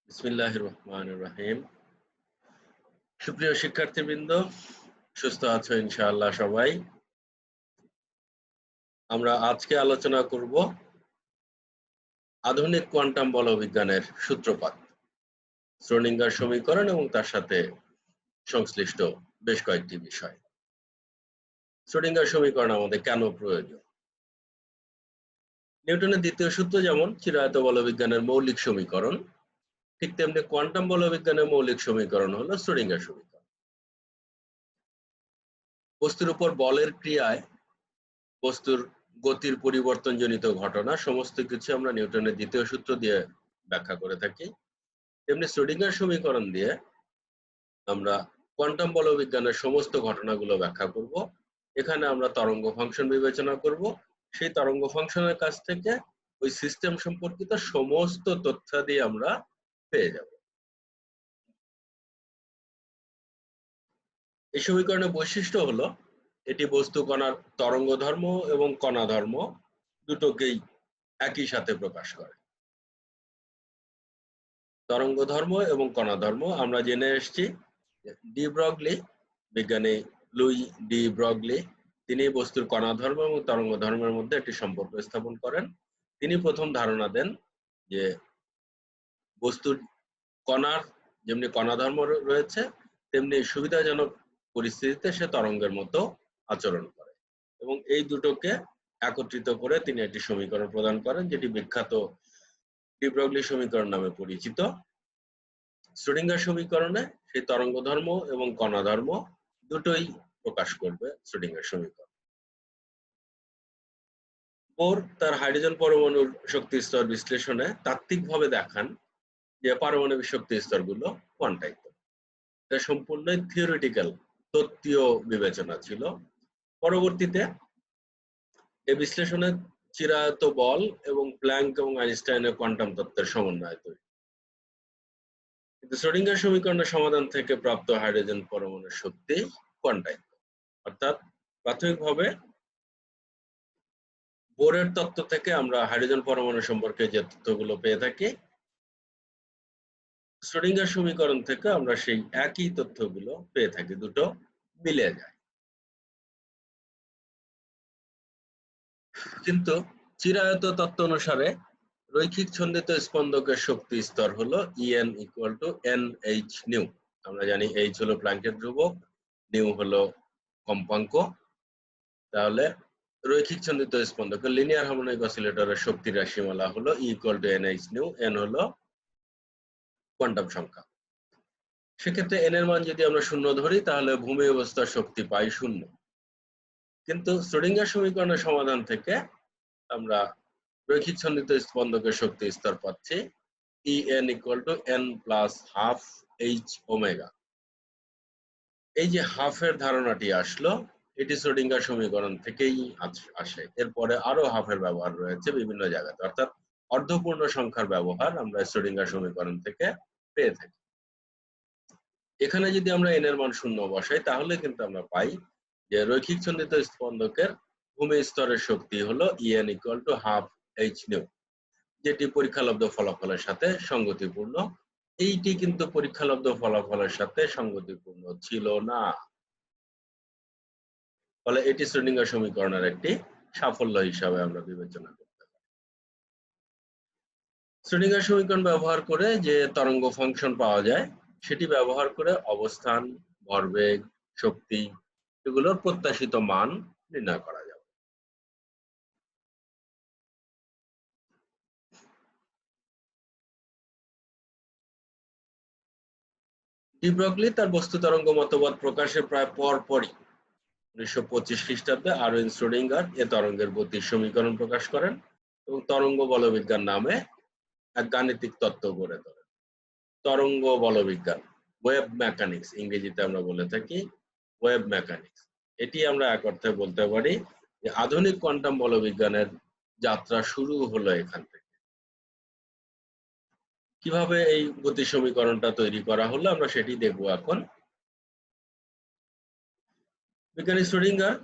বিসমিল্লাহির রহমানির রহিম। সুপ্রিয় শিক্ষার্থীবৃন্দ, সুস্থ আছো ইনশাআল্লাহ সবাই। আমরা আজকে আলোচনা করব আধুনিক কোয়ান্টাম বলবিজ্ঞানের সূত্রপাত, শ্রোডিঙ্গার সমীকরণ এবং তার সাথে সংশ্লিষ্ট বেশ কয়েকটি বিষয়। শ্রোডিঙ্গার সমীকরণ আমাদের কেন প্রয়োজন? নিউটনের দ্বিতীয় সূত্র যেমন চিরায়ত বলবিজ্ঞানের মৌলিক সমীকরণ, ঠিক তেমনি কোয়ান্টাম বলবিজ্ঞানের মৌলিক সমীকরণ হলো শ্রোডিঙ্গার সমীকরণ। বস্তুর উপর বলের ক্রিয়ায় বস্তুর গতির পরিবর্তনজনিত ঘটনা সমস্ত কিছু আমরা নিউটনের দ্বিতীয় সূত্র দিয়ে ব্যাখ্যা করে থাকি। তেমনি শ্রোডিঙ্গার সমীকরণ দিয়ে আমরা কোয়ান্টাম বলবিজ্ঞানের সমস্ত ঘটনাগুলো ব্যাখ্যা করব। এখানে আমরা তরঙ্গ ফাংশন বিবেচনা করব। সেই তরঙ্গ ফাংশনের কাছ থেকে ওই সিস্টেম সম্পর্কিত সমস্ত তথ্যাদি আমরা পেয়ে যাব। এই সমীকরণের বৈশিষ্ট্য হলো এটি বস্তু কণার তরঙ্গ ধর্ম এবং কণা ধর্ম দুটোকেই একই সাথে প্রকাশ করে। তরঙ্গ ধর্ম এবং কণা ধর্ম আমরা জেনে এসেছি ডি ব্রগলি, বিজ্ঞানী লুই ডি ব্রগলি, তিনি বস্তুর কণা ধর্ম এবং তরঙ্গ ধর্মের মধ্যে একটি সম্পর্ক স্থাপন করেন। তিনি প্রথম ধারণা দেন যে বস্তুর কণার যেমনি কণা ধর্ম রয়েছে তেমনি সুবিধাজনক পরিস্থিতিতে সে তরঙ্গের মতো আচরণ করে, এবং এই দুটোকে একত্রিত করে তিনি একটি সমীকরণ প্রদান করেন যেটি বিখ্যাত ডি ব্রগলি সমীকরণ নামে পরিচিত। শ্রোডিঙ্গার সমীকরণে সেই তরঙ্গ ধর্ম এবং কণা ধর্ম দুটোই প্রকাশ করবে শ্রোডিঙ্গার সমীকরণ। বোর তার হাইড্রোজেন পরমাণুর শক্তি স্তর বিশ্লেষণে তাত্ত্বিকভাবে দেখান যে পারমাণবিক শক্তি স্তরগুলো কোয়ান্টাইজড। এটা সম্পূর্ণই থিওরিটিক্যাল, তত্ত্বীয় বিবেচনা ছিল। পরবর্তীতে এই বিশ্লেষণে চিরায়ত বল এবং প্ল্যাঙ্ক এবং আইনস্টাইনের কোয়ান্টাম তত্ত্বের সমন্বয় তৈরি। কিন্তু শ্রোডিঙ্গার সমীকরণের সমাধান থেকে প্রাপ্ত হাইড্রোজেন পরমাণুর শক্তি কোয়ান্টাইজড, অর্থাৎ প্রাথমিকভাবে বোরের তত্ত্ব থেকে আমরা হাইড্রোজেন পরমাণু সম্পর্কে যে তথ্যগুলো পেয়ে থাকি, শ্রোডিঙ্গার সমীকরণ থেকে আমরা সেই একই তথ্যগুলো পেয়ে থাকি, দুটো মিলে যায়। কিন্তু চিরায়ত তত্ত্ব অনুসারে রৈখিক ছন্দিত স্পন্দকের শক্তি স্তর হলো En equal to NH new. আমরা জানি H হলো প্ল্যাঙ্কের ধ্রুবক, নিউ হলো কম্পাঙ্ক। তাহলে রৈখিক ছন্দিত স্পন্দকের লিনিয়ার হারমোনিক অসিলেটরের শক্তির রাশিমালা হলো E equal to NH new, N হলো কোয়ান্টাম সংখ্যা। সেক্ষেত্রে N এর মান যদি আমরা শূন্য ধরি তাহলে ভূমি অবস্থার শক্তি পাই শূন্য। কিন্তু শ্রোডিঙ্গার সমীকরণের সমাধান থেকে আমরা রৈখিক ছন্দিত স্পন্দকের শক্তি স্তর পাচ্ছি En equal to n plus half h omega. এই যে হাফের ধারণাটি আসলো, এটি শ্রোডিঙ্গার সমীকরণ থেকেই আসে। এরপরে আরো হাফের ব্যবহার রয়েছে বিভিন্ন জায়গাতে, অর্থাৎ অর্ধপূর্ণ সংখ্যার ব্যবহার আমরা শ্রোডিঙ্গার সমীকরণ থেকে পেয়ে থাকি। এখানে যদি আমরা n এর মান শূন্য বসাই তাহলে কিন্তু আমরা পাই যে রৈখিক ছন্দিত স্পন্দকের ভূমি স্তরের শক্তি হলো En equal to half h new, যেটি পরীক্ষালব্ধ ফলাফলের সাথে সঙ্গতিপূর্ণ। এইটি কিন্তু পরীক্ষালব্ধ ফলাফলের সাথে সঙ্গতিপূর্ণ ছিল না, ফলে এটি শ্রোডিঙ্গার সমীকরণের একটি সাফল্য হিসাবে আমরা বিবেচনা করতে পারি। শ্রোডিঙ্গার সমীকরণ ব্যবহার করে যে তরঙ্গ ফাংশন পাওয়া যায় সেটি ব্যবহার করে অবস্থান, ভরবেগ, শক্তি এগুলোর প্রত্যাশিত মান নির্ণয় করা যাবে। ডি ব্রগলি তার বস্তু তরঙ্গ মতবাদ প্রকাশের প্রায় পরপরই 1925 খ্রিস্টাব্দে আরউইন শ্রোডিঙ্গার এ তরঙ্গের গতির সমীকরণ প্রকাশ করেন এবং তরঙ্গ বলবিজ্ঞান নামে এক গাণিতিক তত্ত্ব গড়ে তোলেন। তরঙ্গ বলবিজ্ঞান, ওয়েভ মেকানিক্স ইংরেজিতে আমরা বলে থাকি, ওয়েভ মেকানিক্স। এটি আমরা এক অর্থে বলতে পারি যে আধুনিক কোয়ান্টাম বলবিজ্ঞানের যাত্রা শুরু হলো এখান থেকে। কিভাবে এই গতি সমীকরণটা তৈরি করা হলো আমরা সেটি দেখব এখন। বিজ্ঞানী শ্রোডিঙ্গার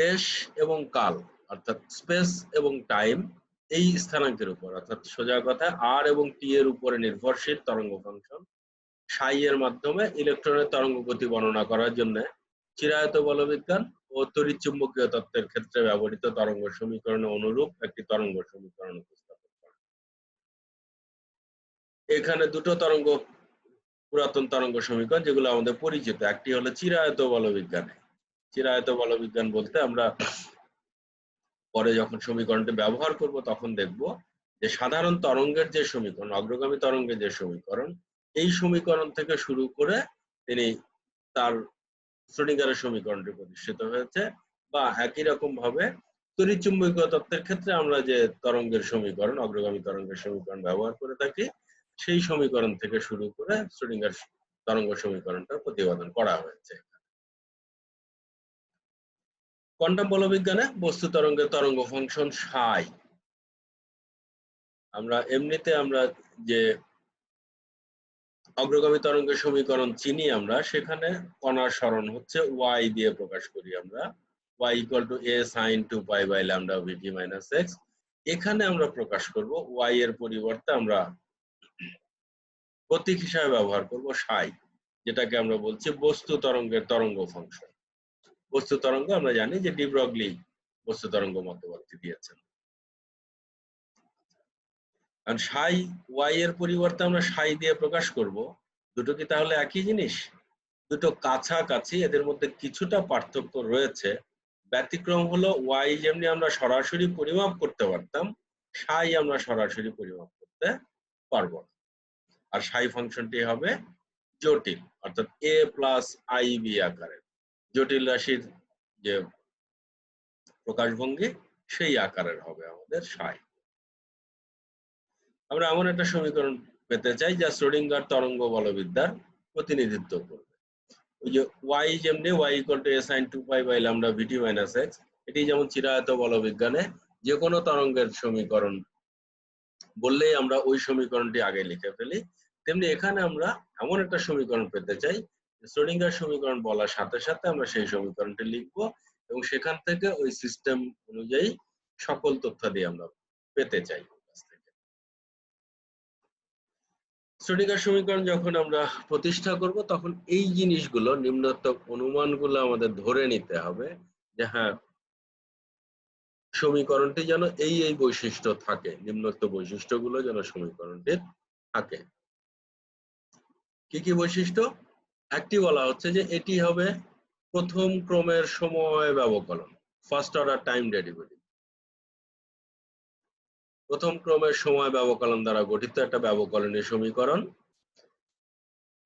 দেশ এবং কাল অর্থাৎ স্পেস এবং টাইম এই স্থানাঙ্কের উপর, অর্থাৎ সোজা কথা আর এবং টি এর উপরে নির্ভরশীল তরঙ্গ ফাংশন সাই এর মাধ্যমে ইলেকট্রনের তরঙ্গ গতি বর্ণনা করার জন্য চিরায়ত বলবিজ্ঞান ও তড়িৎচুম্বকীয় তত্ত্বের ক্ষেত্রে ব্যবহৃত তরঙ্গ সমীকরণে অনুরূপ একটি তরঙ্গ সমীকরণ উপস্থাপন করে। এখানে দুটো তরঙ্গ, পুরাতন তরঙ্গ সমীকরণ যেগুলো আমাদের পরিচিত, একটি হলো চিরায়ত বলবিজ্ঞানে। চিরায়ত বলবিজ্ঞান বলতে আমরা পরে যখন সমীকরণটি ব্যবহার করব তখন দেখব যে সাধারণ তরঙ্গের যে সমীকরণ, অগ্রগামী তরঙ্গের যে সমীকরণ, এই সমীকরণ থেকে শুরু করে তিনি তার শ্রোডিঙ্গারের সমীকরণটি প্রতিষ্ঠিত হয়েছে, বা একই রকম ভাবে তড়িৎচুম্বকীয় তত্ত্বের ক্ষেত্রে আমরা যে তরঙ্গের সমীকরণ, অগ্রগামী তরঙ্গের সমীকরণ ব্যবহার করে থাকি, সেই সমীকরণ থেকে শুরু করে শ্রোডিঙ্গার তরঙ্গ সমীকরণটা প্রতিপাদন করা হয়েছে। কোয়ান্টাম বলবিজ্ঞানে বস্তু তরঙ্গের তরঙ্গ ফাংশন সাই। আমরা এমনিতে আমরা যে অগ্রগামী তরঙ্গের সমীকরণ চিনি, আমরা সেখানে কণার সরণ হচ্ছে y দিয়ে প্রকাশ করি আমরা, y = a sin 2 pi lambda vt - x। এখানে আমরা প্রকাশ করব y এর পরিবর্তে আমরা প্রতীক হিসাবে ব্যবহার করব সাই, যেটাকে আমরা বলছি বস্তু তরঙ্গের তরঙ্গ ফাংশন। বস্তু তরঙ্গ আমরা জানি যে ডি ব্রগলি বস্তু তরঙ্গ মতবাদটি দিয়েছেন। কারণ সাই y এর পরিবর্তে আমরা সাই দিয়ে প্রকাশ করব, দুটো কি তাহলে একই জিনিস? দুটো কাছাকাছি, এদের মধ্যে কিছুটা পার্থক্য রয়েছে। ব্যতিক্রম হলো y যেমনি আমরা সরাসরি পরিমাপ করতে পারতাম, সাই আমরা সরাসরি পরিমাপ করতে পারবো না। আর সাই ফাংশনটি হবে জটিল, অর্থাৎ a + ib আকারের। জটিল রাশির যে প্রকাশভঙ্গি সেই আকারের হবে আমাদের সাই। আমরা এমন একটা সমীকরণ পেতে চাই যা শ্রোডিঙ্গার তরঙ্গ বলবিদ্যার প্রতিনিধিত্ব করবে। ওই যে y যেমনি y = a sin 2 pi lambda vt - x, এটি যেমন চিরায়ত বলবিজ্ঞানে যে কোনো তরঙ্গের সমীকরণ বললেই আমরা ওই সমীকরণটি আগে লিখে ফেলি, তেমনি এখানে আমরা এমন একটা সমীকরণ পেতে চাই শ্রোডিঙ্গার সমীকরণ বলার সাথে সাথে আমরা সেই সমীকরণটি লিখব এবং সেখান থেকে ওই সিস্টেম অনুযায়ী সকল তথ্যাদি আমরা পেতে চাই। শ্রোডিঙ্গার সমীকরণ যখন আমরা প্রতিষ্ঠা করব তখন এই জিনিসগুলো, নিম্নোক্ত অনুমানগুলো আমাদের ধরে নিতে হবে যে হ্যাঁ, সমীকরণটি যেন এই বৈশিষ্ট্য থাকে, নিম্নোক্ত বৈশিষ্ট্যগুলো যেন সমীকরণটির থাকে। কি কি বৈশিষ্ট্য? একটি বলা হচ্ছে যে এটি হবে প্রথম ক্রমের সময় ব্যবকলন, ফার্স্ট অর্ডার টাইম ডেরিভেটিভ। প্রথম ক্রমের সময় ব্যবকলন দ্বারা গঠিত একটা ব্যবকলনীয় সমীকরণ।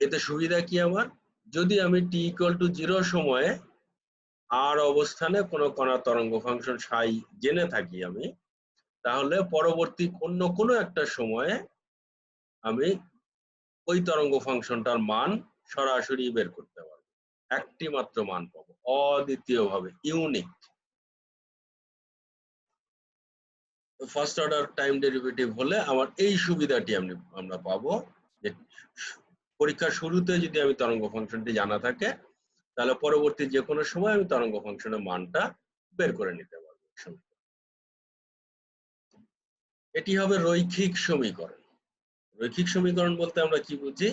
এতে সুবিধা কি আমার? যদি আমি t = 0 সময়ে আর অবস্থানে কোনো কণার তরঙ্গ ফাংশন সাই জেনে থাকি আমি, তাহলে পরবর্তী অন্য কোনো একটা সময়ে আমি ওই তরঙ্গ ফাংশনটার মান সরাসরি বের করতে পারবো, একটি মাত্র মান পাবো, অদ্বিতীয়ভাবে, unique. First order time derivative হলে আমার এই সুবিধাটি আমরা পাবো যে পরীক্ষার শুরুতে যদি আমি তরঙ্গ ফাংশনটি জানা থাকে, তাহলে পরবর্তী যে কোনো সময় আমি তরঙ্গ ফাংশনের মানটা বের করে নিতে পারবো। এটি হবে রৈখিক সমীকরণ। রৈখিক সমীকরণ বলতে আমরা কি বুঝি?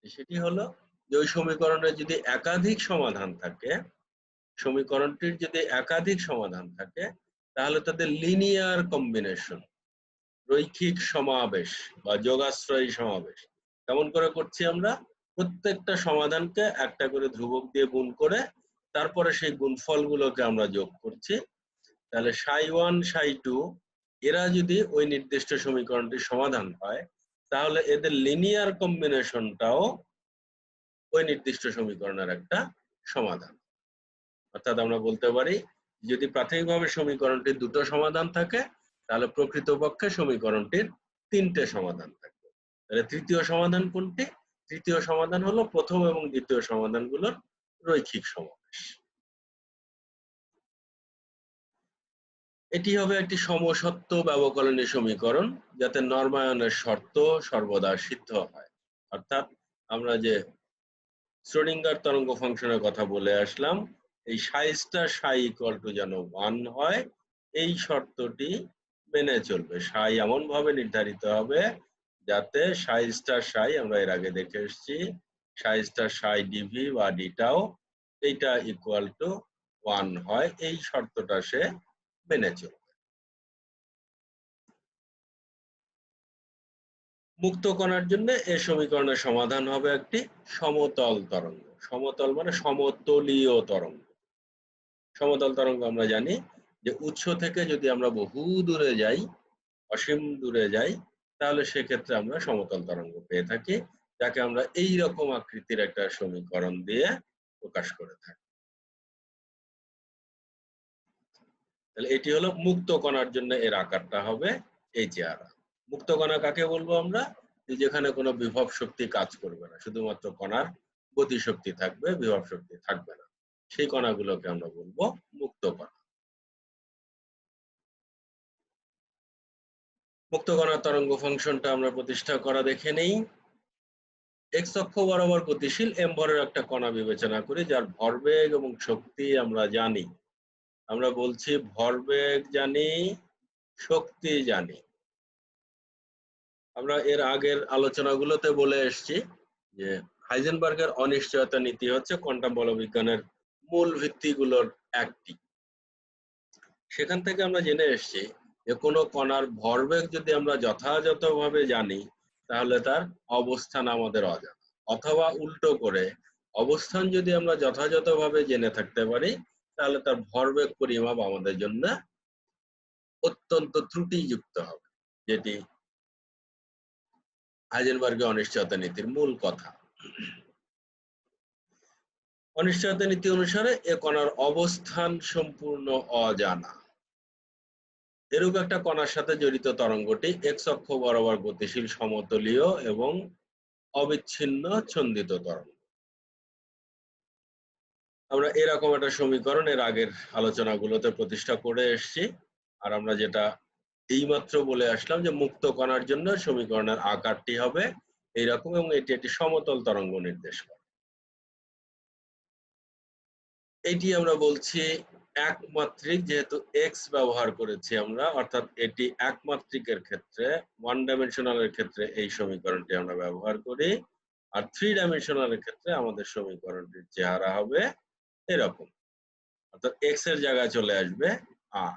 সেটি হলো যে ওই সমীকরণের যদি একাধিক সমাধান থাকে, সমীকরণটির যদি একাধিক সমাধান থাকে, তাহলে তাদের লিনিয়ার কম্বিনেশন, রৈখিক সমাবেশ বা যোগাশ্রয়ী সমাবেশ কেমন করে করছি আমরা? প্রত্যেকটা সমাধানকে একটা করে ধ্রুবক দিয়ে গুণ করে তারপরে সেই গুণফলগুলোকে আমরা যোগ করছি। তাহলে সাই1 সাই2 এরা যদি ওই নির্দিষ্ট সমীকরণটির সমাধান হয়, তাহলে এদের লিনিয়ার কম্বিনেশনটাও ওই নির্দিষ্ট সমীকরণের একটা সমাধান। অর্থাৎ আমরা বলতে পারি যদি প্রাথমিকভাবে সমীকরণটির দুটো সমাধান থাকে, তাহলে প্রকৃতপক্ষে সমীকরণটির তিনটে সমাধান থাকবে। তাহলে তৃতীয় সমাধান কোনটি? তৃতীয় সমাধান হলো প্রথম এবং দ্বিতীয় সমাধানগুলোর রৈখিক সমাবেশ। এটি হবে একটি সমসত্ব ব্যবকলনীয় সমীকরণ যাতে নরমায়নের শর্ত সর্বদা সিদ্ধ হয়। অর্থাৎ আমরা যে শ্রোডিঙ্গার তরঙ্গ ফাংশনের কথা বলে আসলাম, এই সাই * সাই = যেন 1 হয়, এই শর্তটি মেনে চলবে। সাই এমন ভাবে নির্ধারিত হবে যাতে সাই স্টার সাই, আমরা এর আগে দেখে এসেছি, সাই স্টার সাই ডিভি বা ডিটাও এইটা ইকুয়াল টু 1 হয়, এই শর্তটা সে মেনে চলবে। মুক্ত কণার জন্য এই সমীকরণের সমাধান হবে একটি সমতল তরঙ্গ। সমতল মানে সমতলীয় তরঙ্গ। সমতল তরঙ্গ আমরা জানি যে উৎস থেকে যদি আমরা বহু দূরে যাই, অসীম দূরে যাই, তাহলে সেক্ষেত্রে আমরা সমতল তরঙ্গ পেয়ে থাকি, যাকে আমরা এই রকম আকৃতির একটা সমীকরণ দিয়ে প্রকাশ করে থাকি। তাহলে এটি হলো মুক্ত কণার জন্য এর আকারটা হবে এই চেহারা। মুক্ত কণা কাকে বলবো আমরা? যেখানে কোনো বিভব শক্তি কাজ করবে না, শুধুমাত্র কণার গতিশক্তি থাকবে, বিভব শক্তি থাকবে না, সেই কণাগুলোকে আমরা বলবো মুক্ত কণা। মুক্ত কণার তরঙ্গ ফাংশনটা আমরা প্রতিষ্ঠা করা দেখে নেই। এক্স অক্ষ বরাবর গতিশীল এম ভরের একটা কণা বিবেচনা করি, যার ভরবেগ এবং শক্তি আমরা জানি। আমরা বলছি ভরবেগ জানি, শক্তি জানি। আমরা এর আগের আলোচনাগুলোতে বলে এসেছি যে হাইজেনবার্গের অনিশ্চয়তা নীতি হচ্ছে কোয়ান্টাম বলবিজ্ঞানের মূল ভিত্তিগুলোর একটি। সেখান থেকে আমরা জেনে এসেছি যে কোনো কণার ভরবেগ যদি আমরা যথাযথভাবে জানি, তাহলে তার অবস্থান আমাদের অজানা, অথবা উল্টো করে অবস্থান যদি আমরা যথাযথভাবে জেনে থাকতে পারি, তাহলে তার ভরবেগ পরিমাপ আমাদের জন্য অত্যন্ত ত্রুটিযুক্ত হবে, যেটি হাইজেনবার্গের অনিশ্চয়তা নীতির মূল কথা। অনিশ্চয়তা নীতি অনুসারে এ কণার অবস্থান সম্পূর্ণ অজানা। এরূপ একটা কণার সাথে জড়িত তরঙ্গটি এক্স অক্ষ বরাবর গতিশীল, সমতলীয় এবং অবিচ্ছিন্ন ছন্দিত তরঙ্গ। আমরা এরকম একটা সমীকরণ এর আগের আলোচনাগুলোতে প্রতিষ্ঠা করে এসেছি। আর আমরা যেটা এইমাত্র বলে আসলাম যে মুক্ত কণার জন্য সমীকরণের আকারটি হবে এইরকম, এবং এটি একটি সমতল তরঙ্গ নির্দেশ করে। এটি আমরা বলছি একমাত্রিক, যেহেতু এক্স ব্যবহার করেছি আমরা, অর্থাৎ এটি একমাত্রিকের ক্ষেত্রে, ওয়ান ডাইমেনশনালের ক্ষেত্রে এই সমীকরণটি আমরা ব্যবহার করি, আর থ্রি ডাইমেনশনালের ক্ষেত্রে আমাদের সমীকরণটির চেহারা হবে এরকম, অর্থাৎ এক্স এর জায়গায় চলে আসবে আর।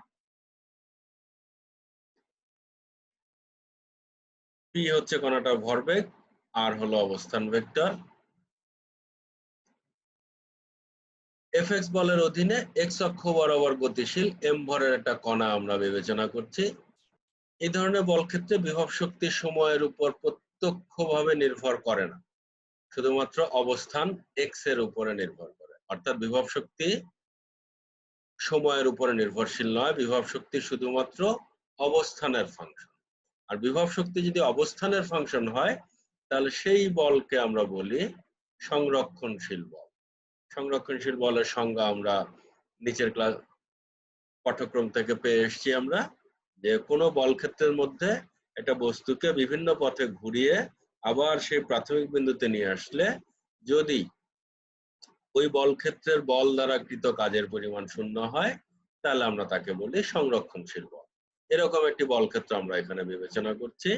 পি হচ্ছে কণাটার ভরবেগ, আর হলো অবস্থান ভেক্টর। এফএক্স বলের অধীনে এক্স অক্ষ বরাবর গতিশীল এম ভরের একটা কণা আমরা বিবেচনা করছি। এই ধরনের বল ক্ষেত্রে বিভব শক্তি সময়ের উপর প্রত্যক্ষভাবে নির্ভর করে না, শুধুমাত্র অবস্থান এক্স এর উপরে নির্ভর করে। অর্থাৎ বিভব শক্তি সময়ের উপরে নির্ভরশীল নয়, বিভব শক্তি শুধুমাত্র অবস্থানের ফাংশন। আর বিভব শক্তি যদি অবস্থানের ফাংশন হয়, তাহলে সেই বলকে আমরা বলি সংরক্ষণশীল বল। সংরক্ষণশীল বলের সংজ্ঞা আমরা নিচের ক্লাস পাঠ্যক্রম থেকে পেয়ে এসেছি আমরা, যে কোনো বল ক্ষেত্রের মধ্যে একটা বস্তুকে বিভিন্ন পথে ঘুরিয়ে আবার সেই প্রাথমিক বিন্দুতে নিয়ে আসলে যদি ওই বল ক্ষেত্রের বল দ্বারা কৃত কাজের পরিমাণ শূন্য হয়, তাহলে আমরা তাকে বলি সংরক্ষণশীল বল। এরকম একটি বল ক্ষেত্র আমরা এখানে বিবেচনা করছি।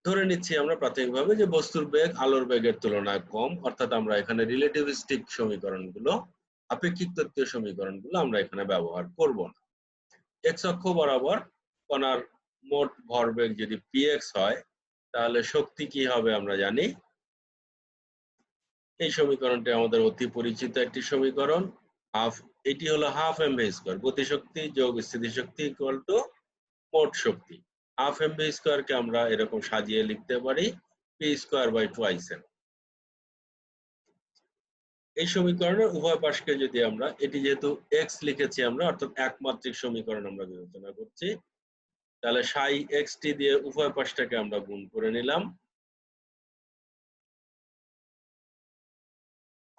ধরে নিচ্ছি আমরা প্রাথমিকভাবে যে বস্তুর বেগ আলোর বেগের তুলনায় কম, অর্থাৎ আমরা এখানে রিলেটিভিস্টিক সমীকরণগুলো, আপেক্ষিক তত্ত্বীয় সমীকরণগুলো আমরা এখানে ব্যবহার করব না। এক্স অক্ষ বরাবর কণার মোট ভরবেগ যদি px হয়, তাহলে শক্তি কি হবে আমরা জানি। এই সমীকরণটি আমাদের অতি পরিচিত একটি সমীকরণ, হাফ, এটি হলো হাফ এমভি স্কয়ার, গতিশক্তি যোগ স্থিতিশক্তি ইকুয়াল টু মোট শক্তি। হাফ এমভি স্কয়ার কে আমরা এরকম সাজিয়ে লিখতে পারি P square by twice M. এই সমীকরণের উভয় পাশকে যদি আমরা, এটি যেহেতু এক্স লিখেছি আমরা, অর্থাৎ একমাত্রিক সমীকরণ আমরা বিবেচনা করছি, তাহলে সাই এক্স টি দিয়ে উভয় পাশটাকে আমরা গুণ করে নিলাম।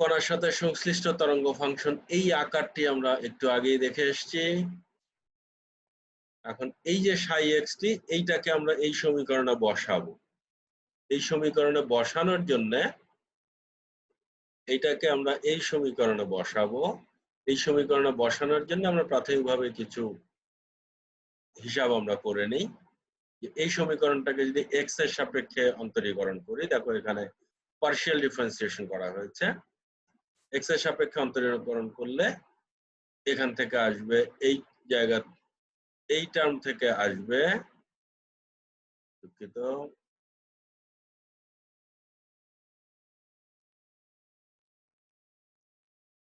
কণার সাথে সংশ্লিষ্ট তরঙ্গ ফাংশন এই আকারটি আমরা একটু আগেই দেখে এসেছি। এখন এই যে সাই এক্স টি, এইটাকে আমরা এই সমীকরণে বসাবো। এই সমীকরণে বসানোর জন্য এইটাকে আমরা এই সমীকরণে বসাবো। এই সমীকরণে বসানোর জন্য আমরা প্রাথমিকভাবে কিছু হিসাব আমরা করে নিই। এই সমীকরণটাকে যদি এক্স এর সাপেক্ষে অন্তরীকরণ করি, দেখো এখানে পার্শিয়াল ডিফারেন্সিয়েশন করা হয়েছে। এক্স এর সাপেক্ষে অন্তরীকরণ করলে এখান থেকে আসবে এই জায়গা, এই টার্ম থেকে আসবে, দুঃখিত,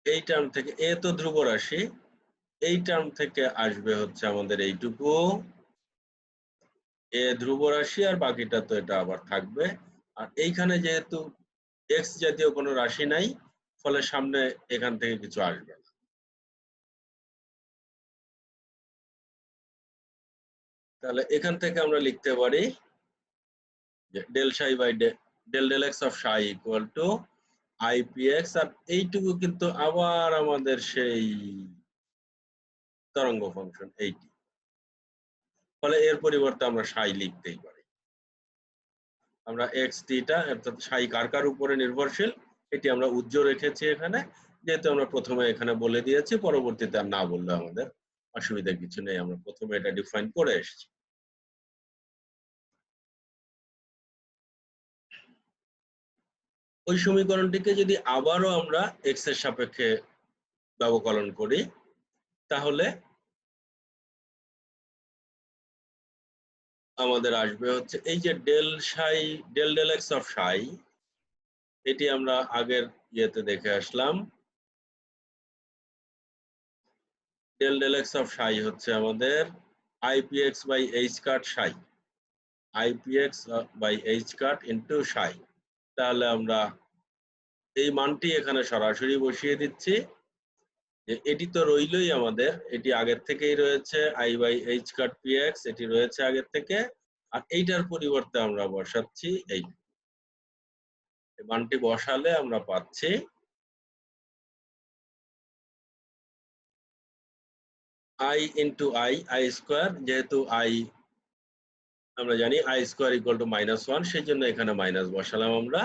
এই টার্ম থেকে, এ তো ধ্রুব রাশি, এই টার্ম থেকে আসবে হচ্ছে আমাদের এইটুকু, এ ধ্রুব রাশি, আর বাকিটা তো এটা আবার থাকবে। আর এইখানে যেহেতু এক্স জাতীয় কোনো রাশি নাই, ফলে সামনে এখান থেকে কিছু আসবে না। তাহলে এখান থেকে আমরা লিখতে পারি যে del psi by del del x of psi equal to i p x, আর এইটুকু কিন্তু আবার আমাদের সেই তরঙ্গ ফাংশন এইটি, ফলে এর পরিবর্তে আমরা সাই লিখতেই পারি। আমরা এক্স থিটা অর্থাৎ সাই কার কার উপরে নির্ভরশীল এটি আমরা উজ্জ্ব রেখেছি এখানে, যেহেতু আমরা প্রথমে এখানে বলে দিয়েছি, পরবর্তীতে আর না বললে আমাদের অসুবিধা কিছু নেই, আমরা প্রথমে এটা ডিফাইন করে এসেছি। ওই সমীকরণটিকে যদি আবারও আমরা এক্স এর সাপেক্ষে ব্যবকলন করি, তাহলে আমাদের আসবে হচ্ছে এই যে del Sai, del del x of সাই, এটি আমরা আগের ইয়েতে দেখে আসলাম। Del del x of psi হচ্ছে আমাদের IPX by H cut psi, IPX by H cut into psi. তাহলে আমরা এই মানটি এখানে সরাসরি বসিয়ে দিচ্ছি, যে এটি তো রইলই আমাদের, এটি আগের থেকেই রয়েছে, I by H cut PX এটি রয়েছে আগের থেকে, আর এইটার পরিবর্তে আমরা বসাচ্ছি এই মানটি, বসালে আমরা পাচ্ছি I into I, I square, যেহেতু আই আমরা জানি আই স্কোয়ার ইকুয়াল টু -1, সেই জন্য এখানে মাইনাস বসালাম আমরা।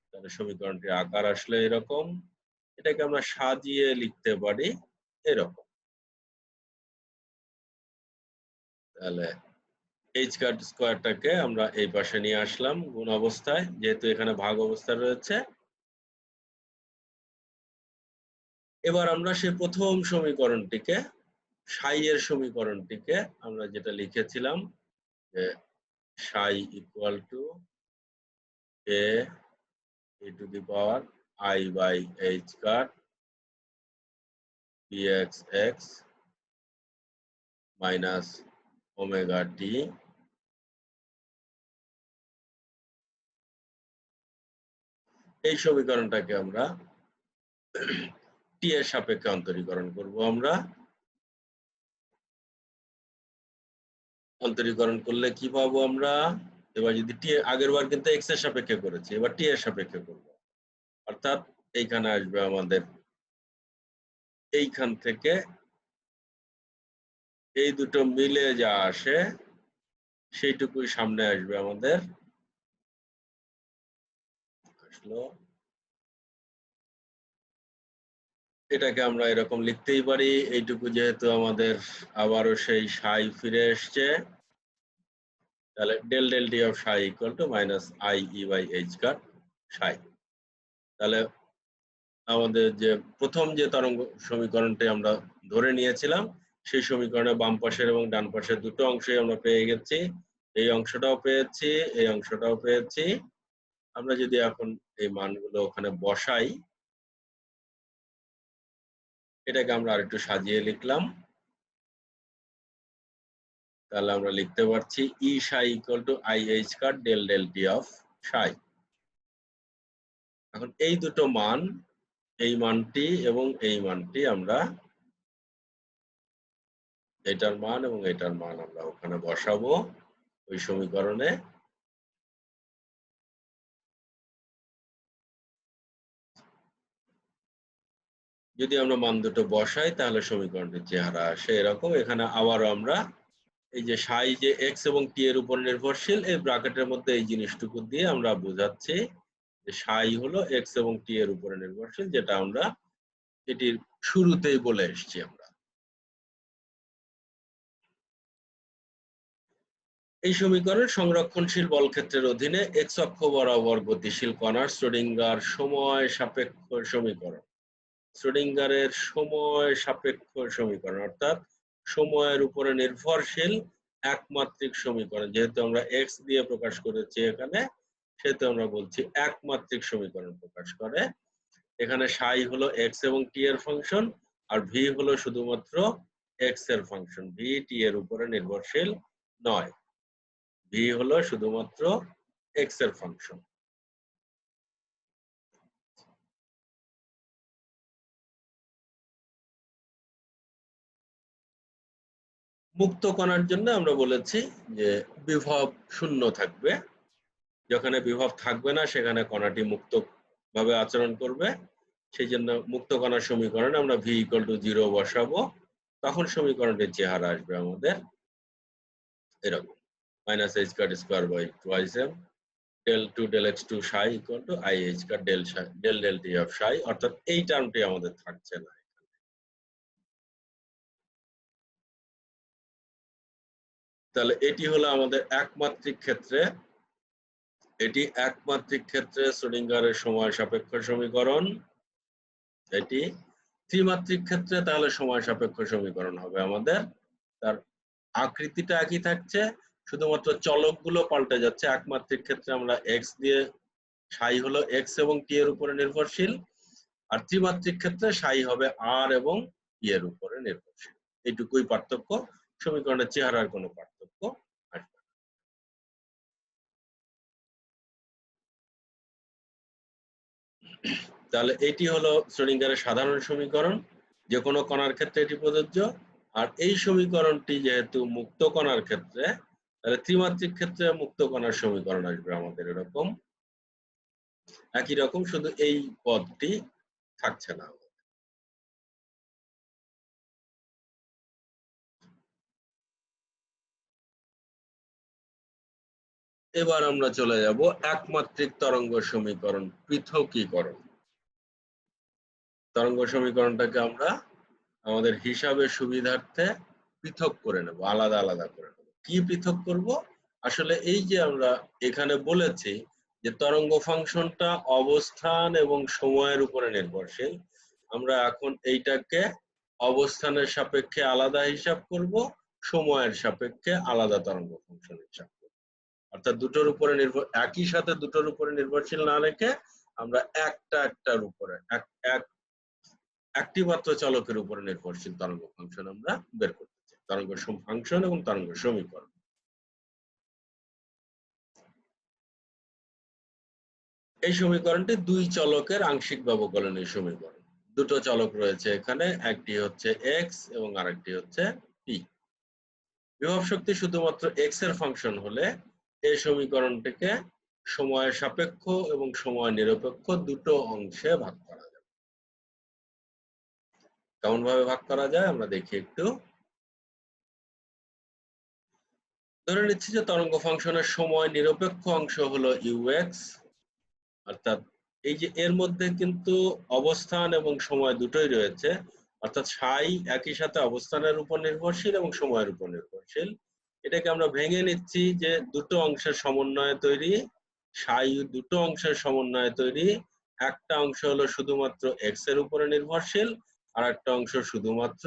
তাহলে সমীকরণটির আকার আসলে এরকম, এটাকে আমরা সাজিয়ে লিখতে পারি এরকম। তাহলে এইচ কাট স্কোয়ারটাকে আমরা এই পাশে নিয়ে আসলাম গুণ অবস্থায়, যেহেতু এখানে ভাগ অবস্থা রয়েছে। এবার আমরা সেই প্রথম সমীকরণটিকে, সাই এর সমীকরণটিকে আমরা যেটা লিখেছিলাম যে psi equal to a to the power i by H cut px x minus omega t, এই সমীকরণটাকে আমরা টি এর সাপেক্ষে অন্তরীকরণ করব। আমরা অন্তরীকরণ করলে কি পাবো আমরা, এবার যদি টি, আগের বার কিন্তু এক্স এর সাপেক্ষে করেছি, এবার টি এর সাপেক্ষে করব, অর্থাৎ এইখানে আসবে আমাদের, এইখান থেকে এই দুটো মিলে যা আসে সেইটুকুই সামনে আসবে আমাদের, আসলো এটাকে আমরা এরকম লিখতেই পারি। এইটুকু যেহেতু আমাদের আবারও সেই সাই ফিরে এসছে, তাহলে del del T of psi equal to minus i e by H cut psi. তাহলে আমাদের যে প্রথম যে তরঙ্গ সমীকরণটি আমরা ধরে নিয়েছিলাম, সেই সমীকরণে বাম পাশের এবং ডান পাশের দুটো অংশই আমরা পেয়ে গেছি, এই অংশটাও পেয়েছি, এই অংশটাও পেয়েছি। আমরা যদি এখন এই মানগুলো ওখানে বসাই, এটাকে আমরা আরেকটু সাজিয়ে লিখলাম, তাহলে আমরা লিখতে পারছি e psi equal to I H cut del del T of psi. এখন এই দুটো মান, এই মানটি এবং এই মানটি আমরা, এটার মান এবং এটার মান আমরা ওখানে বসাবো ওই সমীকরণে। যদি আমরা মান দুটো বসাই তাহলে সমীকরণটির চেহারা আসে এরকম। এখানে আবারও আমরা এই যে সাই যে এক্স এবং টি এর উপর নির্ভরশীল, এই ব্র্যাকেটের মধ্যে এই জিনিসটুকু দিয়ে আমরা বোঝাচ্ছি যে সাই হলো এক্স এবং টি এর উপরে নির্ভরশীল, যেটা আমরা এটির শুরুতেই বলে এসেছি আমরা। এই সমীকরণ সংরক্ষণশীল বল ক্ষেত্রের অধীনে এক্স অক্ষ বরাবর গতিশীল কণার শ্রোডিঙ্গার সময় সাপেক্ষ সমীকরণ। শ্রোডিঙ্গারের সময় সাপেক্ষ সমীকরণ অর্থাৎ সময়ের উপরে নির্ভরশীল একমাত্রিক সমীকরণ। যেহেতু আমরা এক্স দিয়ে প্রকাশ করেছি এখানে, সেহেতু আমরা বলছি একমাত্রিক সমীকরণ প্রকাশ করে। এখানে সাই হলো এক্স এবং টি এর ফাংশন, আর ভি হলো শুধুমাত্র এক্স এর ফাংশন, ভি টি এর উপরে নির্ভরশীল নয়। ভি হলো শুধুমাত্র এক্স এর ফাংশন। মুক্ত কণার জন্য আমরা বলেছি যে বিভব শূন্য থাকবে। যেখানে বিভব থাকবে না সেখানে কণাটি মুক্ত ভাবে আচরণ করবে। সেই জন্য মুক্ত কণার সমীকরণে আমরা ভি ইকুয়াল টু 0 বসাবো। তখন সমীকরণটির চেহারা আসবে আমাদের এরকম, minus H cut square by twice M del two del X two psi equal to I H cut del del del T of psi, অর্থাৎ এই টার্মটি আমাদের থাকছে না। তাহলে এটি হলো আমাদের একমাত্রিক ক্ষেত্রে, এটি একমাত্রিক ক্ষেত্রে শ্রোডিঙ্গারের সময় সাপেক্ষ সমীকরণ। এটি ত্রিমাত্রিক ক্ষেত্রে তাহলে সময় সাপেক্ষ সমীকরণ হবে আমাদের। তার আকৃতিটা একই থাকছে, শুধুমাত্র চলকগুলো পাল্টে যাচ্ছে। একমাত্রিক ক্ষেত্রে আমরা এক্স দিয়ে, সাই হলো এক্স এবং টি এর উপরে নির্ভরশীল, আর ত্রিমাত্রিক ক্ষেত্রে সাই হবে আর এবং ই এর উপরে নির্ভরশীল। এইটুকুই পার্থক্য, সমীকরণের চেহারার কোনো পার্থক্য আসবে না। তাহলে এটি হলো শ্রোডিঙ্গারের সাধারণ সমীকরণ, যে কোনো কণার ক্ষেত্রে এটি প্রযোজ্য। আর এই সমীকরণটি যেহেতু মুক্ত কণার ক্ষেত্রে, তাহলে ত্রিমাত্রিক ক্ষেত্রে মুক্ত কণার সমীকরণ আসবে আমাদের এরকম একই রকম, শুধু এই পদটি থাকছে না। এবার আমরা চলে যাব একমাত্রিক তরঙ্গ সমীকরণ পৃথকীকরণ। তরঙ্গ সমীকরণটাকে আমরা আমাদের হিসাবের সুবিধার্থে পৃথক করে নেব, আলাদা আলাদা করে নেব। কি পৃথক করব? আসলে এই যে আমরা এখানে বলেছি যে তরঙ্গ ফাংশনটা অবস্থান এবং সময়ের উপরে নির্ভরশীল, আমরা এখন এইটাকে অবস্থানের সাপেক্ষে আলাদা হিসাব করব, সময়ের সাপেক্ষে আলাদা তরঙ্গ ফাংশন হিসাব করব। অর্থাৎ দুটোর উপরে একই সাথে দুটোর উপরে নির্ভরশীল না রেখে আমরা একটার উপরে একটি মাত্র চলকের উপরে নির্ভরশীল তরঙ্গ ফাংশন আমরা বের করতে চাই, তরঙ্গ ফাংশন এবং তরঙ্গ সমীকরণ। এই সমীকরণটি দুই চলকের আংশিক ব্যবকলনীয় সমীকরণ। দুটো চলক রয়েছে এখানে, একটি হচ্ছে এক্স এবং আরেকটি হচ্ছে টি। বিভব শক্তি শুধুমাত্র এক্স এর ফাংশন হলে এই সমীকরণটিকে সময়ের সাপেক্ষ এবং সময় নিরপেক্ষ দুটো অংশে ভাগ করা যাবে। কেমন ভাবে ভাগ করা যায় আমরা দেখি একটু। ধরে নিচ্ছি যে তরঙ্গ ফাংশনের সময় নিরপেক্ষ অংশ হলো ইউএক্স, অর্থাৎ এই যে এর মধ্যে কিন্তু অবস্থান এবং সময় দুটোই রয়েছে, অর্থাৎ সাই একই সাথে অবস্থানের উপর নির্ভরশীল এবং সময়ের উপর নির্ভরশীল। এটাকে আমরা ভেঙে নিচ্ছি যে দুটো অংশের সমন্বয়ে তৈরি, সাই দুটো অংশের সমন্বয়ে তৈরি। একটা অংশ হলো শুধুমাত্র এক্স এর উপরে নির্ভরশীল, আর একটা অংশ শুধুমাত্র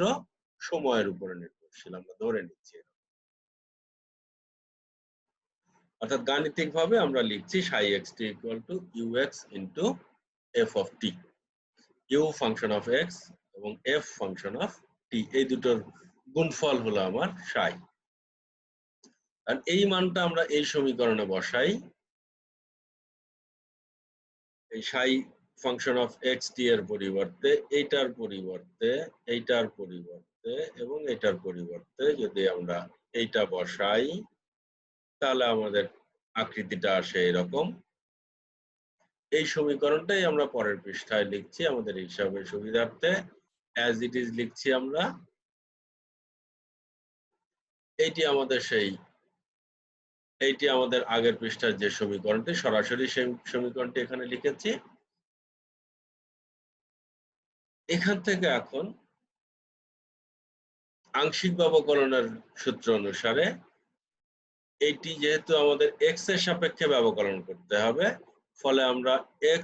সময়ের উপরে নির্ভরশীল আমরা ধরে নিচ্ছি। অর্থাৎ গাণিতিকভাবে আমরা লিখছি psi X T equal to U X into F of T. U function of X এবং এফ ফাংশন অফ টি, এই দুটোর গুণফল হলো আমার সাই। আর এই মানটা আমরা এই সমীকরণে বসাই। এই সাই ফাংশন অফ এক্স টি এর পরিবর্তে এইটার পরিবর্তে এইটার পরিবর্তে এবং এটার পরিবর্তে যদি আমরা এইটা বসাই, তাহলে আমাদের আকৃতিটা আসে এরকম। এই সমীকরণটাই আমরা পরের পৃষ্ঠায় লিখছি আমাদের হিসাবের সুবিধার্থে, অ্যাজ ইট ইজ লিখছি আমরা। এইটি আমাদের আগের পৃষ্ঠার যে সমীকরণটি, সরাসরি সেই সমীকরণটি এখানে লিখেছি। এখান থেকে এখন আংশিক ব্যবকলনের সূত্র অনুসারে এইটি যেহেতু আমাদের x এর সাপেক্ষে ব্যবকলন করতে হবে, ফলে আমরা x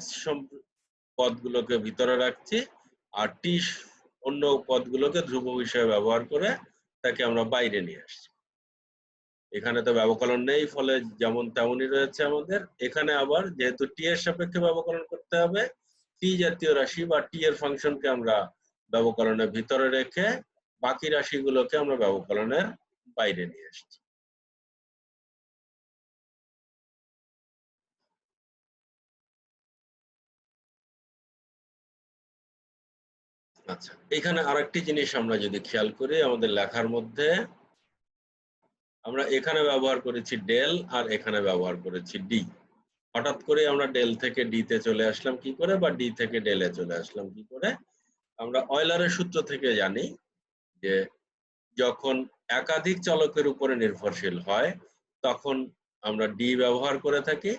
পদগুলোকে ভিতরে রাখছি আর t অন্য পদগুলোকে ধ্রুবক হিসেবে ব্যবহার করে তাকে আমরা বাইরে নিয়ে আসছি। এখানে তো ব্যবকলন নেই, ফলে যেমন তেমনই রয়েছে আমাদের। এখানে আবার যেহেতু t এর সাপেক্ষে ব্যবকলন করতে হবে, t জাতীয় রাশি বা t এর ফাংশনকে আমরা ব্যবকলনের ভিতরে রেখে বাকি রাশিগুলোকে আমরা ব্যবকলনের বাইরে নিয়ে আসছি। আচ্ছা, এখানে আরেকটি জিনিস আমরা যদি খেয়াল করি, আমাদের লেখার মধ্যে আমরা এখানে ব্যবহার করেছি ডেল আর এখানে ব্যবহার করেছি ডি। হঠাৎ করে আমরা ডেল থেকে ডি তে চলে আসলাম কি করে, বা ডি থেকে ডেলে চলে আসলাম কি করে? আমরা অয়লারের সূত্র থেকে জানি যে যখন একাধিক চলকের উপরে নির্ভরশীল হয় তখন আমরা ডি ব্যবহার করে থাকি,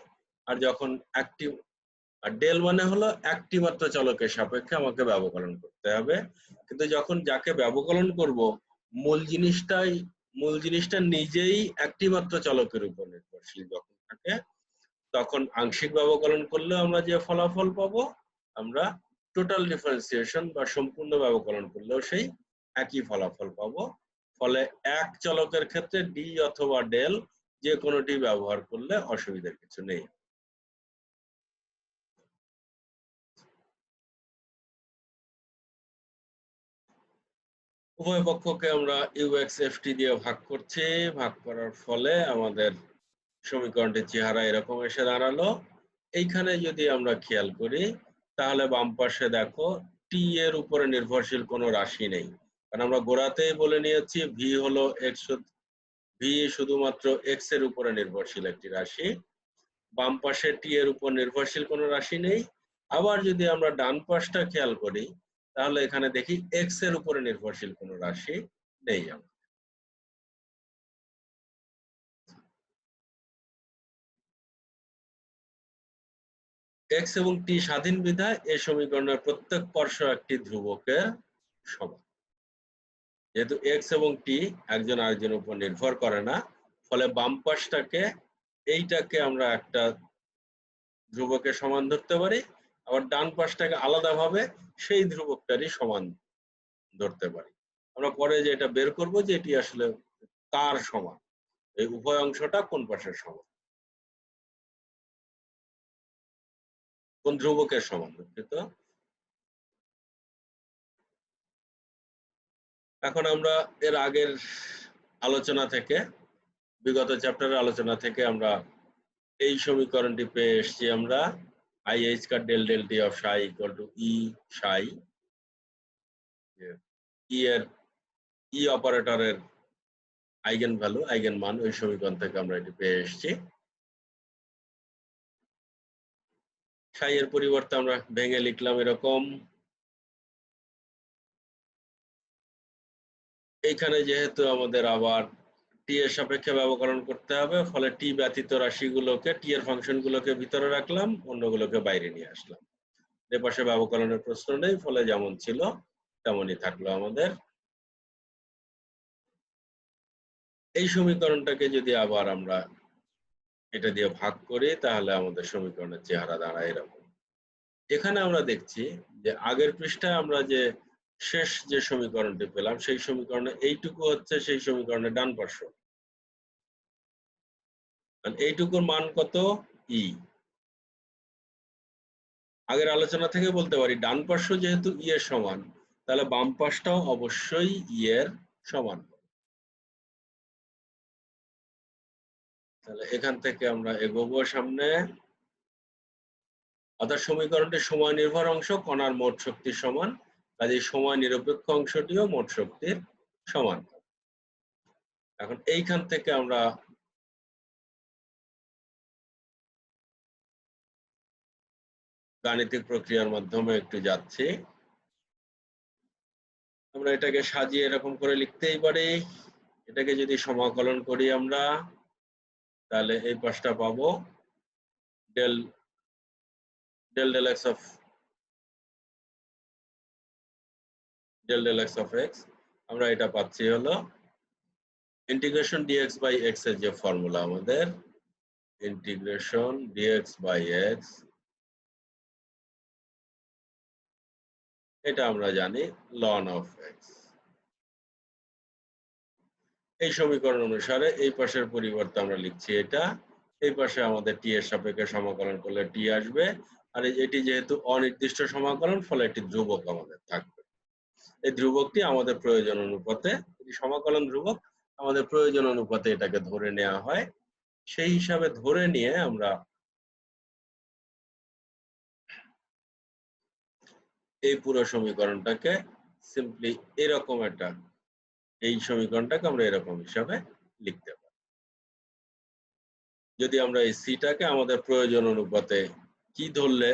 আর যখন একটি আর ডেল মানে হলো একটি মাত্র চলকের সাপেক্ষে আমাকে ব্যবকলন করতে হবে। কিন্তু যখন যাকে ব্যবকলন করব মূল জিনিসটা নিজেই একটি মাত্র চলকের উপর নির্ভরশীল যখন থাকে, তখন আংশিক ব্যবকলন করলে আমরা যে ফলাফল পাবো, আমরা টোটাল ডিফারেন্সিয়েশন বা সম্পূর্ণ ব্যবকলন করলেও সেই একই ফলাফল পাবো। ফলে এক চলকের ক্ষেত্রে ডি অথবা ডেল যে কোনোটি ব্যবহার করলে অসুবিধার কিছু নেই। উভয় পক্ষকে আমরা ইউএক্সএফটি দিয়ে ভাগ করছি। ভাগ করার ফলে আমাদের সমীকরণটির চেহারা এরকম এসে দাঁড়ালো। এইখানে যদি আমরা খেয়াল করি তাহলে বাম পাশে দেখো টি এর উপরে নির্ভরশীল কোনো রাশি নেই, কারণ আমরা গোড়াতেই বলে নিয়েছি ভি হলো এক্স, ভি শুধুমাত্র এক্স এর উপরে নির্ভরশীল একটি রাশি। বাম পাশে টি এর উপর নির্ভরশীল কোনো রাশি নেই। আবার যদি আমরা ডান পাশটা খেয়াল করি তাহলে এখানে দেখি এক্স এর উপরে নির্ভরশীল কোনো রাশি নেই। এক্স এবং টি স্বাধীন বিধায় এই সমীকরণের প্রত্যেক পার্শ্ব একটি ধ্রুবকের সমান। যেহেতু এক্স এবং টি একজন আরেকজনের উপর নির্ভর করে না, ফলে বাম পাশটাকে এইটাকে আমরা একটা ধ্রুবকের সমান ধরতে পারি, আবার ডান পাশটাকে আলাদাভাবে সেই ধ্রুবকটারই সমান ধরতে পারি। আমরা পরে যে এটা বের করব যে এটি আসলে কার সমান, এই উভয় অংশটা কোন পাশের সমান, কোন ধ্রুবকের সমান। দুঃখিত। এখন আমরা এর আগের আলোচনা থেকে, বিগত চ্যাপ্টারের আলোচনা থেকে আমরা এই সমীকরণটি পেয়ে এসেছি আমরা i h cut del del T of psi equal to e psi, e এর ই অপারেটরের আইগেন ভ্যালু, আইগেন মান, ওই সমীকরণ থেকে আমরা এটি পেয়ে এসেছি। সাই এর পরিবর্তে আমরা ভেঙে লিখলাম এরকম। এইখানে যেহেতু আমাদের আবার টি এর সাপেক্ষে ব্যবকলন করতে হবে, ফলে টি ব্যতীত রাশিগুলোকে, টি এর ফাংশনগুলোকে ভিতরে রাখলাম, অন্যগুলোকে বাইরে নিয়ে আসলাম। এ পাশে ব্যবকলনের প্রশ্ন নেই, ফলে যেমন ছিল তেমনই থাকলো আমাদের। এই সমীকরণটাকে যদি আবার আমরা এটা দিয়ে ভাগ করি তাহলে আমাদের সমীকরণের চেহারা দাঁড়ায় এরকম। এখানে আমরা দেখছি যে আগের পৃষ্ঠায় আমরা যে শেষ যে সমীকরণটি পেলাম সেই সমীকরণে এইটুকু হচ্ছে সেই সমীকরণের ডান পার্শ্ব, এইটুকুর মান কত? ই। আগের আলোচনা থেকে বলতে পারি ডান পার্শ্ব যেহেতু ই এর সমান, তাহলে বাম পাশটাও অবশ্যই ই এর সমান। তাহলে এখান থেকে আমরা এগোবো সামনে। অর্থাৎ সমীকরণটির সময় নির্ভর অংশ কণার মোট শক্তির সমান, কাজে সময় নিরপেক্ষ অংশটিও মোট শক্তির সমান। এখন এইখান থেকে আমরা গাণিতিক প্রক্রিয়ার মাধ্যমে একটু যাচ্ছি। আমরা এটাকে সাজিয়ে এরকম করে লিখতেই পারি। এটাকে যদি সমাকলন করি আমরা তাহলে এই পাশটা পাবো del del del x of del del x of X. আমরা এটা পাচ্ছি হলো ইন্টিগ্রেশন ডিএক্স বাই এক্স এর যে ফর্মুলা আমাদের ইন্টিগ্রেশন ডিএক্স বাই এক্স, এটা আমরা জানি লন অফ এক্স। এই সমীকরণ অনুসারে এই পাশের পরিবর্তে আমরা লিখছি এটা, এই পাশে আমাদের টি এর সাপেক্ষে সমাকলন করলে টি আসবে, আর এটি যেহেতু অনির্দিষ্ট সমাকলন ফলে একটি ধ্রুবক আমাদের থাকবে। এই ধ্রুবকটি আমাদের প্রয়োজন অনুপাতে, এটি সমাকলন ধ্রুবক, আমাদের প্রয়োজন অনুপাতে এটাকে ধরে নেওয়া হয়। সেই হিসাবে ধরে নিয়ে আমরা এই পুরো সমীকরণটাকে সিম্পলি এরকম একটা, এই সমীকরণটাকে আমরা এরকম হিসাবে লিখতে পারি। যদি আমরা এই সিটাকে আমাদের প্রয়োজন অনুপাতে কি ধরলে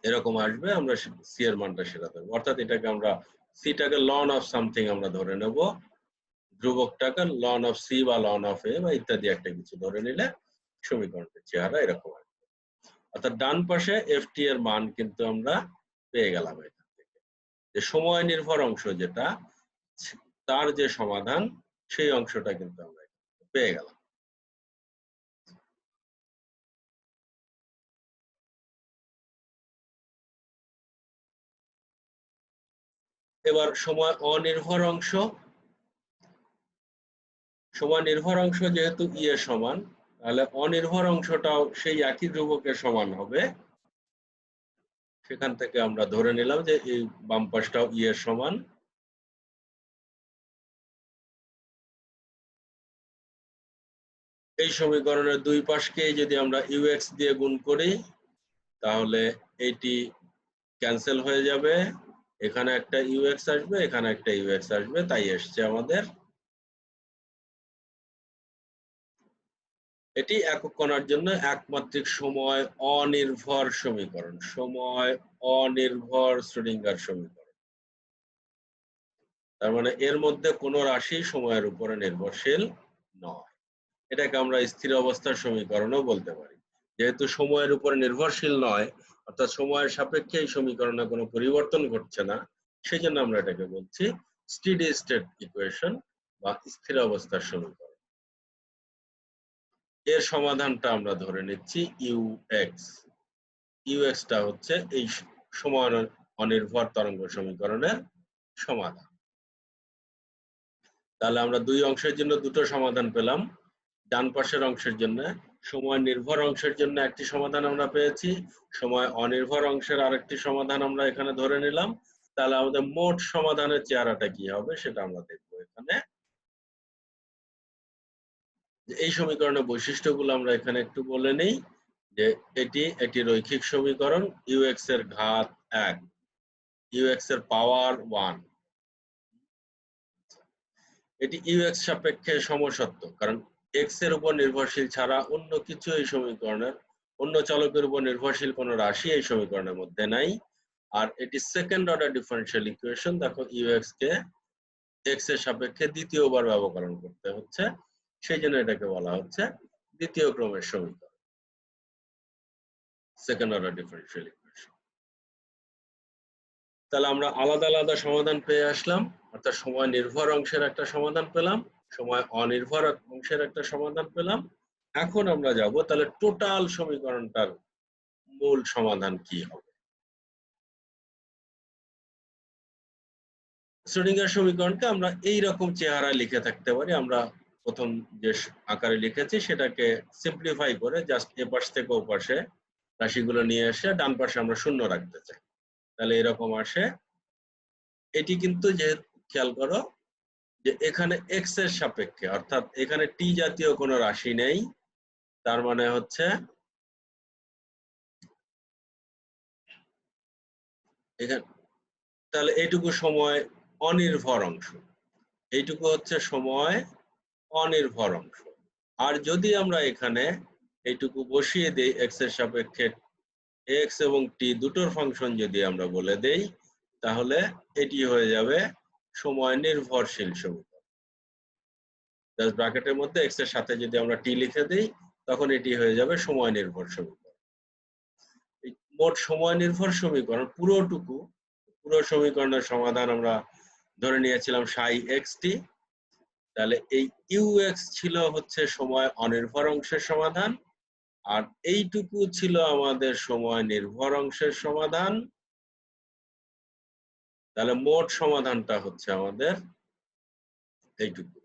এরকম আসবে, আমরা সি এর মানটা সেটা ধরবো। অর্থাৎ এটাকে আমরা সিটাকে লন অফ সামথিং আমরা ধরে নেব, ধ্রুবকটাকে লন অফ সি বা লন অফ এ বা ইত্যাদি একটা কিছু ধরে নিলে সমীকরণের চেহারা এরকম আসবে। অর্থাৎ ডান পাশে এফ টি এর মান কিন্তু আমরা পেয়ে গেলাম এখান থেকে, যে সময় নির্ভর অংশ যেটা, তার যে সমাধান সেই অংশটা কিন্তু আমরা পেয়ে গেলাম। এবার সময় অনির্ভর অংশ, সময় নির্ভর অংশ যেহেতু ই এর সমান, তাহলে অনির্ভর অংশটাও সেই একই ধ্রুবকের সমান হবে। সেখান থেকে আমরা ধরে নিলাম যে এই বাম পাশটাও ই এর সমান। এই সমীকরণের দুই পাশকে যদি আমরা ইউএক্স দিয়ে গুণ করি তাহলে এটি ক্যান্সেল হয়ে যাবে, এখানে একটা ইউএক্স আসবে, এখানে একটা ইউএক্স আসবে, তাই এসছে আমাদের এটি একক কণার জন্য একমাত্রিক সময় অনির্ভর সমীকরণ, সময় অনির্ভর শ্রোডিঙ্গার সমীকরণ। তার মানে এর মধ্যে কোনো রাশি সময়ের উপরে নির্ভরশীল নয়। এটাকে আমরা স্থির অবস্থার সমীকরণও বলতে পারি। যেহেতু সময়ের উপরে নির্ভরশীল নয়, অর্থাৎ সময়ের সাপেক্ষে এই সমীকরণে কোনো পরিবর্তন ঘটছে না, সেই জন্য আমরা এটাকে বলছি স্টেডি স্টেট ইকুয়েশন বা স্থির অবস্থার সমীকরণ। এর সমাধানটা আমরা ধরে নিচ্ছি ইউএক্স। ইউএক্সটা হচ্ছে এই সময় অনির্ভর তরঙ্গ সমীকরণের সমাধান। তাহলে আমরা দুই অংশের জন্য দুটো সমাধান পেলাম। ডান পাশের অংশের জন্য সময় নির্ভর অংশের জন্য একটি সমাধান আমরা পেয়েছি, সময় অনির্ভর অংশের আরেকটি সমাধান আমরা এখানে ধরে নিলাম। তাহলে আমাদের মোট সমাধানের চেহারাটা কি হবে সেটা আমরা দেখবো এখানে। এই সমীকরণের বৈশিষ্ট্যগুলো আমরা এখানে একটু বলে নেই, যে এটি একটি রৈখিক সমীকরণ, ইউএক্স এর ঘাত 1, ইউএক্স এর পাওয়ার 1। এটি ইউএক্স সাপেক্ষে সমসত্ব, কারণ এক্স এর উপর নির্ভরশীল ছাড়া অন্য কিছু এই সমীকরণের, অন্য চলকের উপর নির্ভরশীল কোনো রাশি এই সমীকরণের মধ্যে নাই। আর এটি সেকেন্ড অর্ডার ডিফারেনশিয়াল ইকুয়েশন। দেখো ইউএক্স কে এক্স এর সাপেক্ষে দ্বিতীয়বার ব্যবকলন করতে হচ্ছে, সেই জন্য এটাকে বলা হচ্ছে দ্বিতীয় ক্রমের সমীকরণ, সেকেন্ড অর্ডার ডিফারেনশিয়াল ইকুয়েশন। তাহলে আমরা আলাদা আলাদা সমাধান পেয়ে আসলাম, অর্থাৎ সময় নির্ভর অংশের একটা সমাধান পেলাম, সময় অনির্ভর অংশের একটা সমাধান পেলাম। এখন আমরা যাব তাহলে টোটাল সমীকরণটার মূল সমাধান কি হবে। শ্রোডিঙ্গার সমীকরণকে আমরা এই রকম চেহারায় লিখে থাকতে পারি। আমরা প্রথম যে আকারে লিখেছি সেটাকে সিম্পলিফাই করে জাস্ট এ পাশ থেকে ও পাশে রাশিগুলো নিয়ে এসে ডান পাশে আমরা শূন্য রাখতে চাই, তাহলে এরকম আসে। এটি কিন্তু যে খেয়াল করো যে এখানে এক্স এর সাপেক্ষে, অর্থাৎ এখানে টি জাতীয় কোনো রাশি নেই, তার মানে হচ্ছে এখানে, তাহলে এইটুকু সময় অনির্ভর অংশ, এইটুকু হচ্ছে সময় অনির্ভর অংশ। আর যদি আমরা এখানে এইটুকু বসিয়ে দিই এক্স এর সাপেক্ষে এক্স এবং টি দুটোর ফাংশন যদি আমরা বলে দেই, তাহলে এটি হয়ে যাবে সময় নির্ভরশীল সমীকরণ। জাস্ট ব্র্যাকেটের মধ্যে এক্স এর সাথে যদি আমরা টি লিখে দিই তখন এটি হয়ে যাবে সময় নির্ভর সমীকরণ। এই মোট সময় নির্ভর সমীকরণ পুরো সমীকরণের সমাধান আমরা ধরে নিয়েছিলাম সাই এক্স টি। তাহলে এই ইউএক্স ছিল হচ্ছে সময় অনির্ভর অংশের সমাধান, আর এইটুকু ছিল আমাদের সময় নির্ভর অংশের সমাধান। তাহলে মোট সমাধানটা হচ্ছে আমাদের এইটুকু,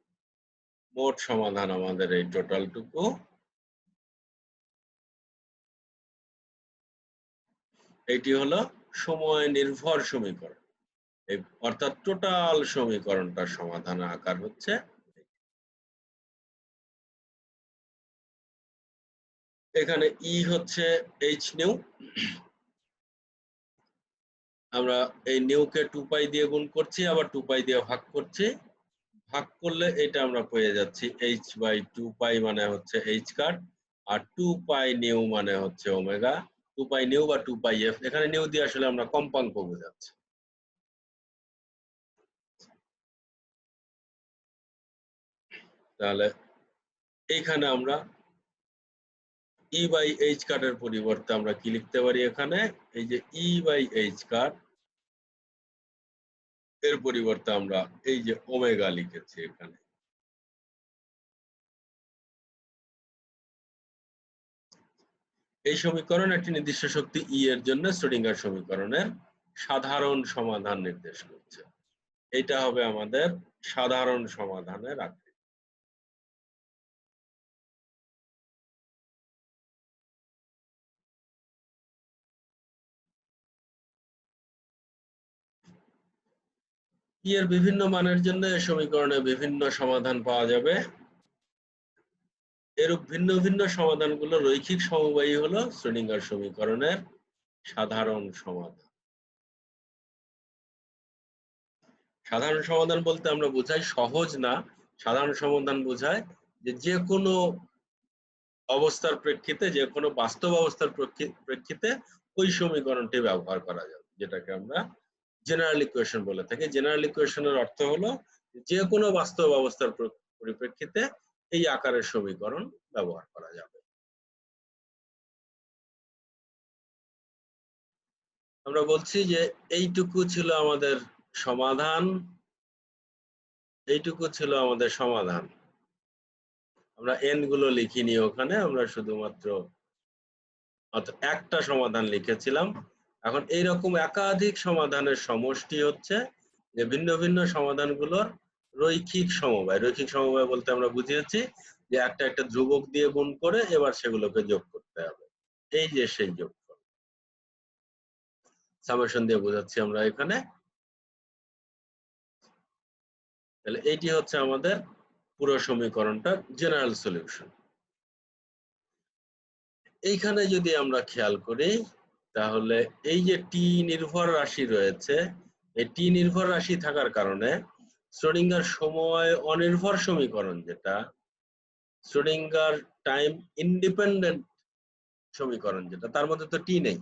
মোট সমাধান আমাদের এই টোটালটুকু। এটি হলো সময় নির্ভর সমীকরণ, অর্থাৎ টোটাল সমীকরণটার সমাধানের আকার হচ্ছে। এখানে ই হচ্ছে এইচ নিউ, আমরা এই নিউকে 2 পাই দিয়ে গুণ করছি, আবার 2 পাই দিয়ে ভাগ করছি। ভাগ করলে এটা আমরা পেয়ে যাচ্ছি এইচ বাই 2 পাই মানে হচ্ছে এইচ কাট, আর 2 পাই নিউ মানে হচ্ছে ওমেগা। 2 পাই নিউ বা 2 পাই এফ, এখানে নিউ দিয়ে আসলে আমরা কম্পাঙ্ক বোঝাচ্ছি। তাহলে এইখানে আমরা ই বাই এইচ কাটের পরিবর্তে আমরা কি লিখতে পারি, এখানে এই যে ই বাই এইচ কাট এর পরিবর্তে আমরা এই যে ওমেগা লিখেছি এখানে। এই সমীকরণ একটি নির্দিষ্ট শক্তি ই এর জন্য শ্রোডিঙ্গার সমীকরণের সাধারণ সমাধান নির্দেশ করছে। এটা হবে আমাদের সাধারণ সমাধানের আকৃতি। ই এর বিভিন্ন মানের জন্য এই সমীকরণে বিভিন্ন সমাধান পাওয়া যাবে। এরূপ ভিন্ন ভিন্ন সমাধানগুলো রৈখিক সমবায়ী হলো শ্রোডিঙ্গার সমীকরণের সাধারণ সমাধান। সাধারণ সমাধান বলতে আমরা বোঝাই সহজ না, সাধারণ সমাধান বোঝায় যে কোনো অবস্থার প্রেক্ষিতে, যে কোনো বাস্তব অবস্থার প্রেক্ষিতে ওই সমীকরণটি ব্যবহার করা যাবে, যেটাকে আমরা জেনারেল ইকুয়েশন বলে থাকি। জেনারেল ইকুয়েশনের অর্থ হলো যে কোনো বাস্তব অবস্থার পরিপ্রেক্ষিতে এই আকারের সমীকরণ ব্যবহার করা যাবে। আমরা বলছি যে এইটুকু ছিল আমাদের সমাধান, এইটুকু ছিল আমাদের সমাধান। আমরা এন গুলো লিখিনি ওখানে, আমরা শুধুমাত্র একটা সমাধান লিখেছিলাম। এখন এইরকম একাধিক সমাধানের সমষ্টি হচ্ছে যে ভিন্ন ভিন্ন সমাধানগুলোর রৈখিক সমবায়। রৈখিক সমবায় বলতে আমরা বুঝিয়েছি যে একটা একটা ধ্রুবক দিয়ে গুণ করে এবার সেগুলোকে যোগ করতে হবে, এই যে সেই যোগফল। সামেশন দিয়ে বোঝাচ্ছি আমরা এখানে। তাহলে এইটি হচ্ছে আমাদের পুরো সমীকরণটার জেনারেল সলিউশন। এইখানে যদি আমরা খেয়াল করি তাহলে এই যে টি নির্ভর রাশি রয়েছে, এই টি নির্ভর রাশি থাকার কারণে শ্রোডিঙ্গার সময় অনির্ভর সমীকরণ, যেটা শ্রোডিঙ্গার টাইম ইন্ডিপেন্ডেন্ট সমীকরণ, যেটা তার মধ্যে তো টি নেই,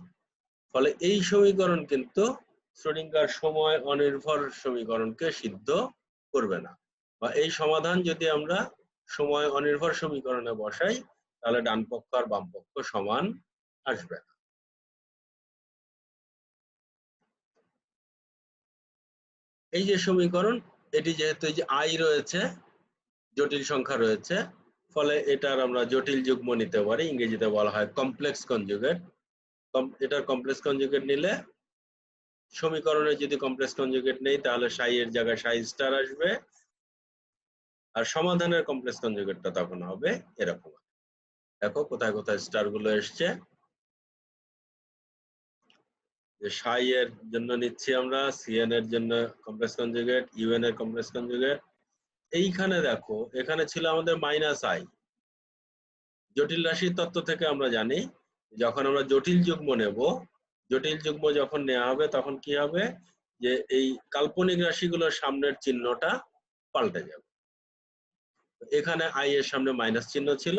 ফলে এই সমীকরণ কিন্তু শ্রোডিঙ্গার সময় অনির্ভর সমীকরণকে সিদ্ধ করবে না। বা এই সমাধান যদি আমরা সময় অনির্ভর সমীকরণে বসাই তাহলে ডান পক্ষ আর বাম পক্ষ সমান আসবে না। এই যে সমীকরণ, এটি যেহেতু এই যে আই রয়েছে, জটিল সংখ্যা রয়েছে, ফলে এটার আমরা জটিল যুগ্ম নিতে পারি, ইংরেজিতে বলা হয় কমপ্লেক্স কনজুগেট। এটার কমপ্লেক্স কনজুগেট নিলে সমীকরণে যদি কমপ্লেক্স কনজুগেট নেই তাহলে সাই এর জায়গায় সাই স্টার আসবে, আর সমাধানের কমপ্লেক্স কনজুগেটটা তখন হবে এরকম। দেখো কোথায় কোথায় স্টার গুলো এসছে। যে সাই এর জন্য নিচ্ছি আমরা সিএন এর জন্য কমপ্লেক্স কনজুগেট, ইউএন এর কমপ্লেক্স কনজুগেট। এইখানে দেখো এখানে ছিল আমাদের মাইনাস আই। জটিল রাশির তত্ত্ব থেকে আমরা জানি যখন আমরা জটিল যুগ্ম নেব, জটিল যুগ্ম যখন নেওয়া হবে তখন কি হবে, যে এই কাল্পনিক রাশিগুলোর সামনের চিহ্নটা পাল্টে যাবে। এখানে আই এর সামনে মাইনাস চিহ্ন ছিল,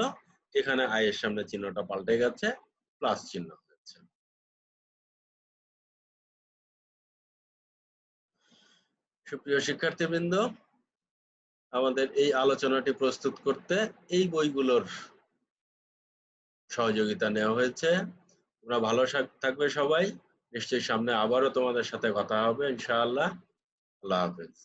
এখানে আই এর সামনে চিহ্নটা পাল্টে গেছে, প্লাস চিহ্ন হয়েছে। সুপ্রিয় শিক্ষার্থীবৃন্দ, আমাদের এই আলোচনাটি প্রস্তুত করতে এই বইগুলোর সহযোগিতা নেওয়া হয়েছে। তোমরা ভালো থাকবে সবাই, নিশ্চয়ই সামনে আবারও তোমাদের সাথে কথা হবে ইনশাআল্লাহ। আল্লাহ হাফেজ।